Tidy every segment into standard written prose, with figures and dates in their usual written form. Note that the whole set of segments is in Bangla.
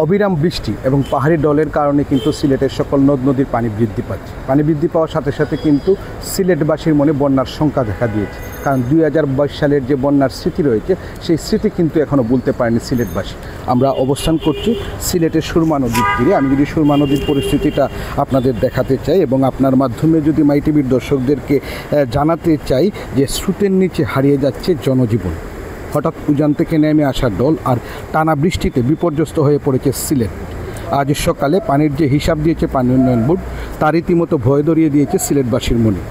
অবিরাম বৃষ্টি এবং পাহাড়ি ঢলের কারণে কিন্তু সিলেটের সকল নদ নদীর পানি বৃদ্ধি পাচ্ছে। পানি বৃদ্ধি পাওয়ার সাথে সাথে কিন্তু সিলেটবাসীর মনে বন্যার শঙ্কা দেখা দিয়েছে, কারণ 2022 সালের যে বন্যার স্মৃতি রয়েছে সেই স্মৃতি কিন্তু এখনও ভুলতে পারেনি সিলেটবাসী। আমরা অবস্থান করছি সিলেটের সুরমা নদীর তীরে। আমি যদি সুরমা নদীর পরিস্থিতিটা আপনাদের দেখাতে চাই এবং আপনার মাধ্যমে যদি মাই টিভির দর্শকদেরকে জানাতে চাই যে স্রোতের নিচে হারিয়ে যাচ্ছে জনজীবন। হঠাৎ উজান থেকে নেমে আসা ঢল আর টানা বৃষ্টিতে বিপর্যস্ত হয়ে পড়েছে সিলেট। আজ সকালে পানির যে হিসাব দিয়েছে পানি উন্নয়ন বোর্ড, তার রীতিমতো ভয় ধরিয়ে দিয়েছে সিলেটবাসীর মনে।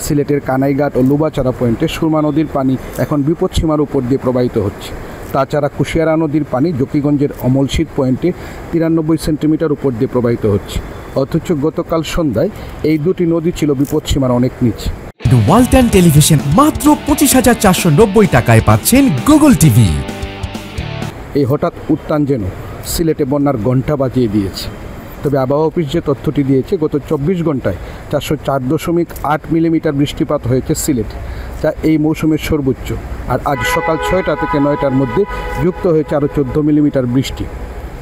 সিলেটের কানাইঘাট ও লুবাচারা পয়েন্টে সুরমা নদীর পানি এখন বিপদসীমার উপর দিয়ে প্রবাহিত হচ্ছে। তাছাড়া কুশিয়ারা নদীর পানি জকিগঞ্জের অমলশীত পয়েন্টে 93 সেন্টিমিটার উপর দিয়ে প্রবাহিত হচ্ছে। অথচ গতকাল সন্ধ্যায় এই দুটি নদী ছিল বিপদসীমার অনেক নিচে। ওয়ালটন টেলিভিশন মাত্র 25,490 টাকায় পাচ্ছেন গুগল টিভি। এই হঠাৎ উত্থান যেন সিলেটে বন্যার ঘণ্টা বাজিয়ে দিয়েছে। তবে আবহাওয়া অফিস যে তথ্যটি দিয়েছে, গত 24 ঘন্টায় 404.8 মিলিমিটার বৃষ্টিপাত হয়েছে সিলেটে, যা এই মৌসুমের সর্বোচ্চ। আর আজ সকাল 6টা থেকে 9টার মধ্যে যুক্ত হয়েছে আরও 14 মিলিমিটার বৃষ্টি।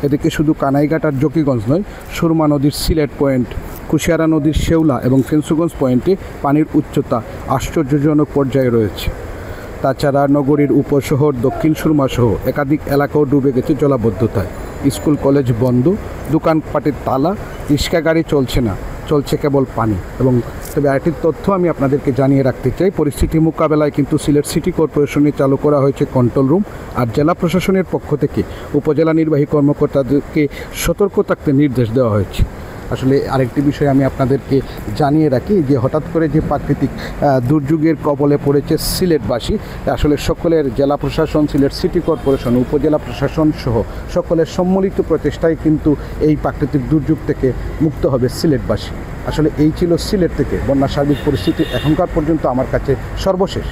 এদিকে শুধু কানাইঘাট আর জকিগঞ্জ নয়, সুরমা নদীর সিলেট পয়েন্ট, কুশিয়ারা নদীর শেওলা এবং ফেন্সুগঞ্জ পয়েন্টে পানির উচ্চতা আশ্চর্যজনক পর্যায়ে রয়েছে। তাছাড়া নগরীর উপশহর দক্ষিণ সুরমা সহ একাধিক এলাকাও ডুবে গেছে জলাবদ্ধতায়। স্কুল কলেজ বন্ধ, দোকানপাটের তালা, রিক্সা গাড়ি চলছে না, চলছে কেবল পানি। এবং তবে আরেকটি তথ্য আমি আপনাদেরকে জানিয়ে রাখতে চাই, পরিস্থিতি মোকাবেলায় কিন্তু সিলেট সিটি কর্পোরেশনে চালু করা হয়েছে কন্ট্রোল রুম। আর জেলা প্রশাসনের পক্ষ থেকে উপজেলা নির্বাহী কর্মকর্তাদেরকে সতর্ক থাকতে নির্দেশ দেওয়া হয়েছে। আসলে আরেকটি বিষয় আমি আপনাদেরকে জানিয়ে রাখি যে হঠাৎ করে যে প্রাকৃতিক দুর্যোগের কবলে পড়েছে সিলেটবাসী, আসলে সকলের জেলা প্রশাসন, সিলেট সিটি কর্পোরেশন, উপজেলা প্রশাসন সহ সকলের সম্মিলিত প্রচেষ্টায় কিন্তু এই প্রাকৃতিক দুর্যোগ থেকে মুক্ত হবে সিলেটবাসী। আসলে এই ছিল সিলেট থেকে বন্যার সার্বিক পরিস্থিতি এখনকার পর্যন্ত আমার কাছে সর্বশেষ।